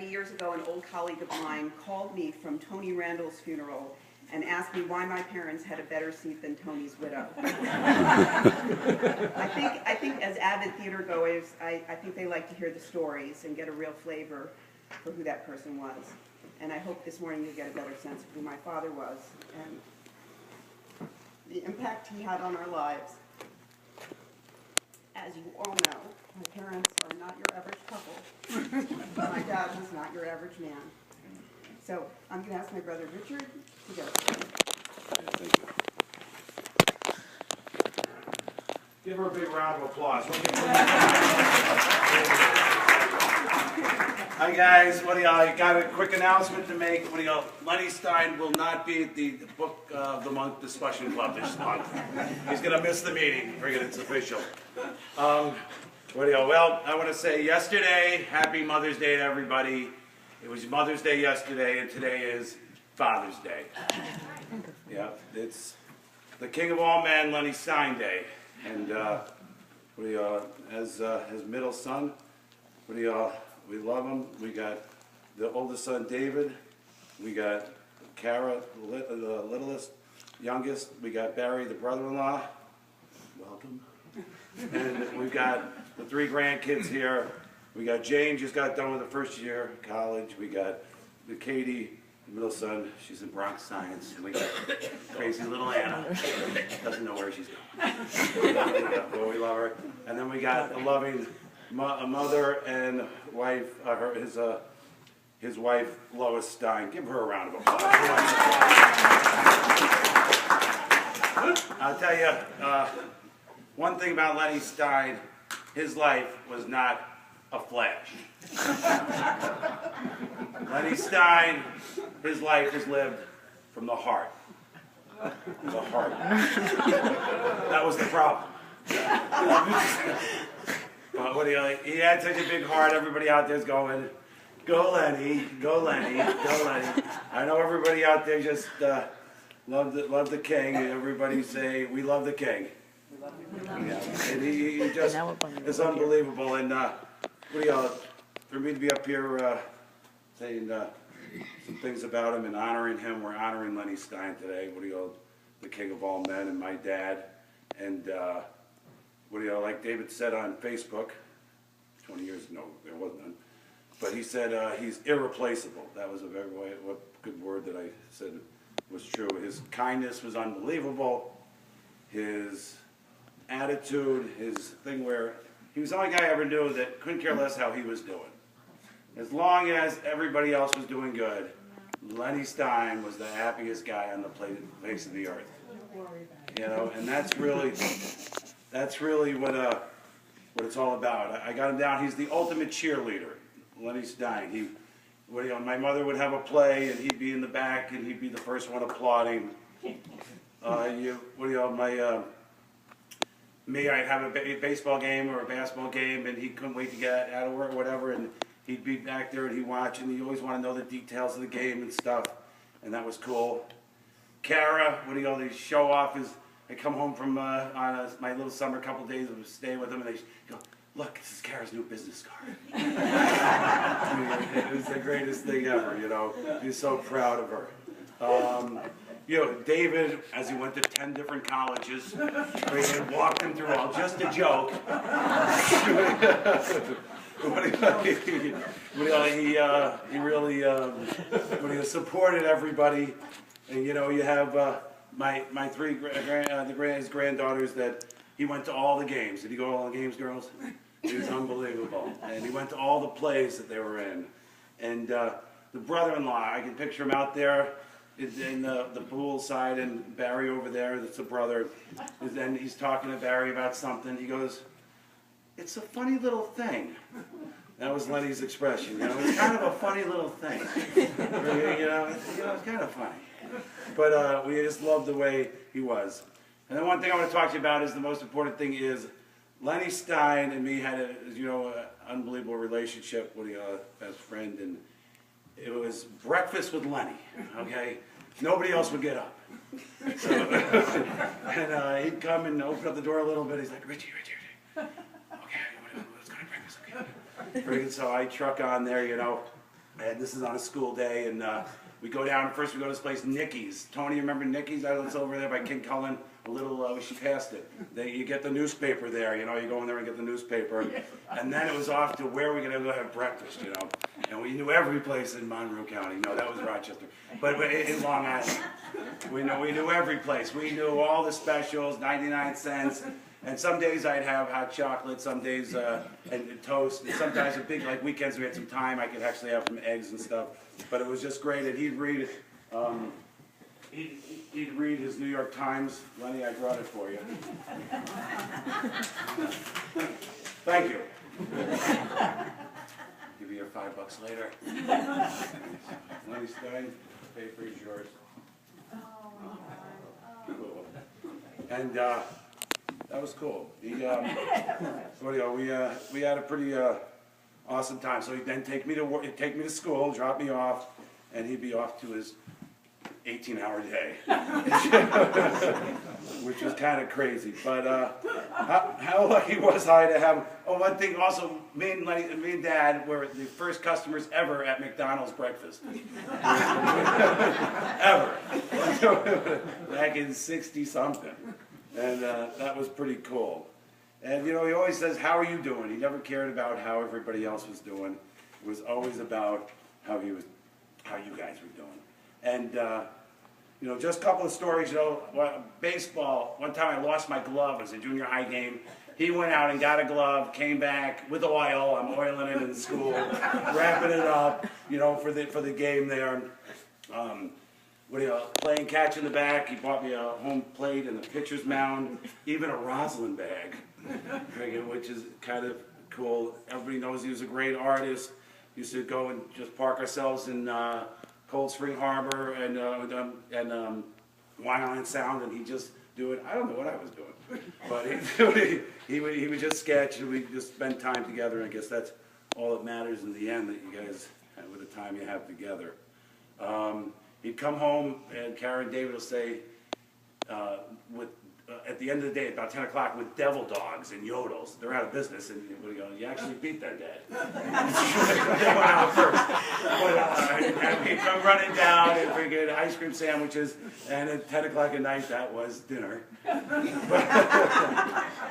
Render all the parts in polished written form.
many years ago, an old colleague of mine called me from Tony Randall's funeral and asked me why my parents had a better seat than Tony's widow. I think as avid theater goers, I think they like to hear the stories and get a real flavor for who that person was. And I hope this morning you get a better sense of who my father was and the impact he had on our lives. As you all know, my parents are not your average couple. My dad was not your average man. So I'm going to ask my brother Richard to go. Give her a big round of applause. Hi guys, what do y'all? Got a quick announcement to make. What do y'all? Lenny Stein will not be at the Book of the Month discussion club this month. He's gonna miss the meeting. Forget it's official. What do y'all? Well, I want to say yesterday, happy Mother's Day to everybody. It was Mother's Day yesterday, and today is Father's Day. Yeah, it's the King of all men, Lenny Stein Day, and what do y'all? As his middle son, what do y'all? We love him. We got the oldest son, David. We got Cara, the littlest, youngest. We got Barry, the brother-in-law. Welcome. And we've got the 3 grandkids here. We got Jane, just got done with the first year of college. We got the Katie, the middle son. She's in Bronx Science. And we got crazy little Anna. Doesn't know where she's going. But we love her. And then we got a loving mother and wife, his wife, Lois Stein. Give her a round of applause. I'll tell you, one thing about Lenny Stein, his life was not a flash. Lenny Stein, his life was lived from the heart. The heart. That was the problem. But what do you like? He had such a big heart. Everybody out there's going, "Go Lenny, go Lenny, go Lenny." I know everybody out there just love the king. Everybody say, "We love the king." Yeah. And he just is unbelievable. And what do y'all? For me to be up here saying some things about him and honoring him, we're honoring Lenny Stein today. What do y'all? The king of all men and my dad. And what do you know, like David said on Facebook, 20 years ago, there wasn't none, but he said he's irreplaceable. That was a very good word that I said was true. His kindness was unbelievable. His attitude, his thing where he was the only guy I ever knew that couldn't care less how he was doing. As long as everybody else was doing good, Lenny Stein was the happiest guy on the face of the earth. You know, and that's really what it's all about. I got him down. He's the ultimate cheerleader, Lenny Stein. My mother would have a play, and he'd be in the back, and he'd be the first one applauding. I'd have a baseball game or a basketball game, and he couldn't wait to get out of work or whatever, and he'd be back there, and he'd watch, and he always wanted to know the details of the game and stuff, and that was cool. Cara, they show off his... I come home from my little summer couple days of staying with him, and they go, "Look, this is Cara's new business card." It was the greatest thing ever, you know. He's so proud of her. David, as he went to 10 different colleges, we walked him through all, just a joke. He really supported everybody, and you have. My 3 his granddaughters that he went to all the games. Did he go to all the games, girls? It was unbelievable. And he went to all the plays that they were in. And the brother-in-law, I can picture him out there in the pool side, and Barry over there, that's the brother. And he's talking to Barry about something. He goes, "It's a funny little thing." That was Lenny's expression. It's kind of a funny little thing. It's kind of funny. But we just loved the way he was. And then one thing I want to talk to you about is the most important thing is Lenny Stein and me had an unbelievable relationship with a best friend, and it was breakfast with Lenny, okay? Nobody else would get up. So, and he'd come and open up the door a little bit. He's like, Richie. Okay, let's go to breakfast, okay? So I truck on there, And this is on a school day, and we go down, first we go to this place, Nicky's. Tony, you remember Nicky's? It's over there by King Cullen, a little, she passed it. You get the newspaper there, you go in there and get the newspaper. And then it was off to where we're gonna go have breakfast, And we knew every place in Monroe County. No, that was Rochester. But in Long Island, we knew every place. We knew all the specials, 99 cents. And some days I'd have hot chocolate, some days and toast, and sometimes like weekends we had some time, I could actually have some eggs and stuff. But it was just great, and he'd read his New York Times. Lenny, I brought it for you. Thank you. Give you your $5 later. Lenny Stein, the paper is yours. Cool. And that was cool. We had a pretty awesome time. So he'd then take me to work, take me to school, drop me off, and he'd be off to his 18-hour day, which was kind of crazy. But how lucky was I to have? Oh, one thing also, me and Dad were the first customers ever at McDonald's breakfast. Ever. Back in 60-something. And that was pretty cool. And he always says, "How are you doing?" He never cared about how everybody else was doing. It was always about how you guys were doing. And just a couple of stories. Baseball. One time I lost my glove. It was a junior high game. He went out and got a glove, came back with oil. I'm oiling it in school, wrapping it up, for the game there. Playing catch in the back. He bought me a home plate and a pitcher's mound, even a rosin bag, which is kind of cool. Everybody knows he was a great artist. Used to go and just park ourselves in Cold Spring Harbor and Wine Island Sound, and he'd just do it. I don't know what I was doing, but he would just sketch, and we'd just spend time together. And I guess that's all that matters in the end, that you guys have with the time you have together. He'd come home, and Cara and David will say, at the end of the day, about 10 o'clock, with devil dogs and yodels. They're out of business, and we go, "You actually beat that, Dad." They went out first. And he'd come running down and bring in ice cream sandwiches, and at 10 o'clock at night, that was dinner.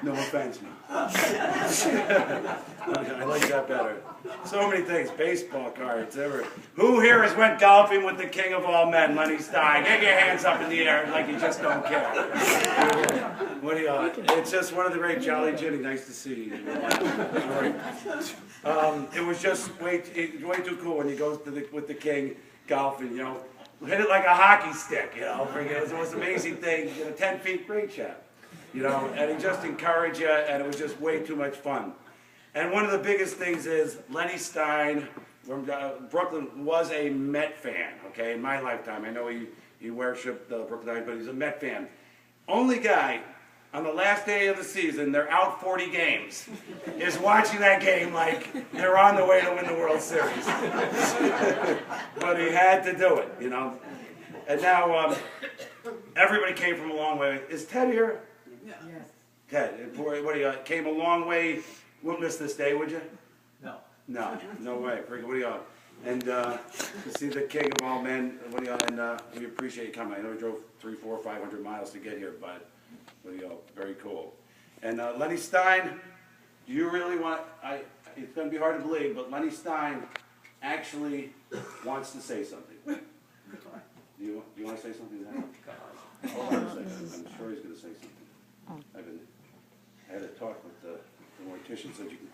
No offense, man. I like that better. So many things. Baseball cards. Who here has went golfing with the king of all men, Lenny Stein? Get your hands up in the air like you just don't care. It's just one of the great Jolly Jimmy. Nice to see you. It was just way too cool when you go with the king golfing. Hit it like a hockey stick. It was the most amazing thing. 10 feet, great shot. And he just encouraged you, and it was just way too much fun. And one of the biggest things is Lenny Stein from Brooklyn was a Met fan. Okay, in my lifetime, I know he worshipped Brooklyn, but he's a Met fan. Only guy on the last day of the season, they're out 40 games, is watching that game like they're on the way to win the World Series. But he had to do it, And now everybody came from a long way. Is Ted here? Yes. Ted, came a long way. Wouldn't miss this day, would you? No. No way. What do you got? And to see the king of all men, and we appreciate you coming. I know we drove 300, 400, 500 miles to get here, but very cool. And Lenny Stein, do you really want? It's going to be hard to believe, but Lenny Stein actually wants to say something. Do you want to say something? I'm sure he's going to say something. I had a talk with the mortician, said you can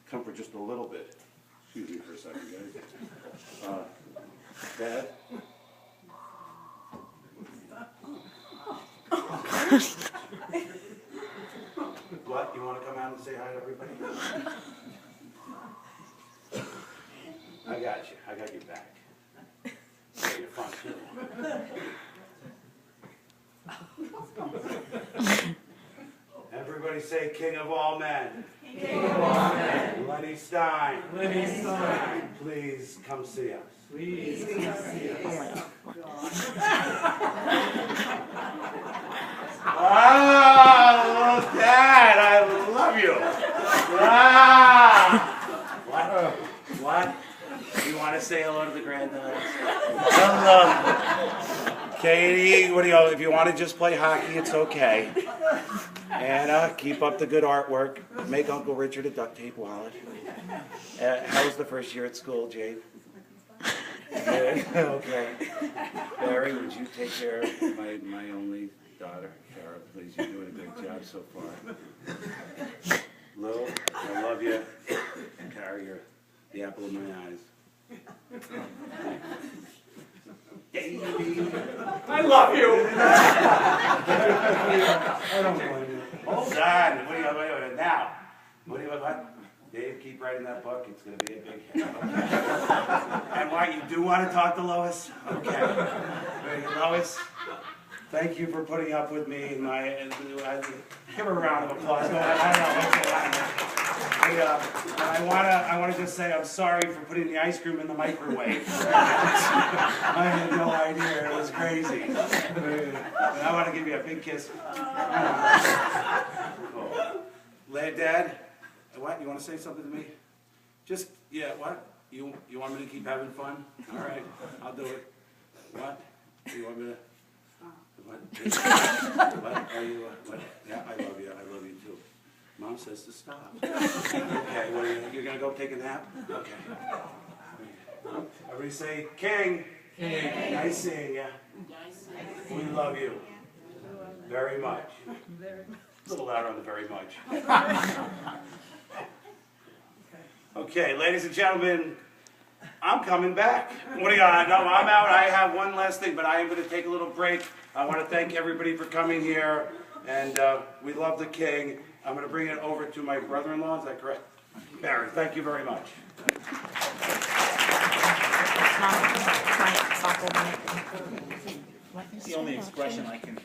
come for just a little bit. Excuse me for a second, guys. Dad? What? You want to come out and say hi to everybody? I got you. I got your back. Yeah, you're fun too. Everybody say King of all men. King of all men. Lenny Stein. Lenny Stein. Please come see us. Please come see us. Oh, Dad, I love you. What? You want to say hello to the granddaughters? Hello. Katie, what do you, if you want to just play hockey, it's okay. Anna, keep up the good artwork. Make Uncle Richard a duct tape wallet. How was the first year at school, Jade? Good. Okay. Barry, would you take care of my only daughter, Cara? Please, you're doing a great job so far. Lou, I love you. Cara, you're the apple of my eyes. I love you. I don't blame you. Hold on. What do you now? What do you what? Dave, keep writing that book. It's going to be a big hit. Okay. And why you do want to talk to Lois? Okay. Lois, thank you for putting up with me. Give her a round of applause. Go ahead. I want to just say I'm sorry for putting the ice cream in the microwave. I had no idea. It was crazy. And I want to give you a big kiss. Cool. Dad, what? You want to say something to me? Just, yeah, what? You want me to keep having fun? All right, I'll do it. What? You want me to? What? What? Are you, what? Yeah, I love you. I love you too. Mom says to stop. Okay, well, you're going to go take a nap? Okay. Everybody say, King. King. Nice seeing you. We love you. Very much. A little louder on the very much. Okay, ladies and gentlemen, I'm coming back. What do you got? No, I'm out. I have one last thing, but I am going to take a little break. I want to thank everybody for coming here, and we love the King. I'm going to bring it over to my brother-in-law. Is that correct? Barry, thank you very much. The only expression I can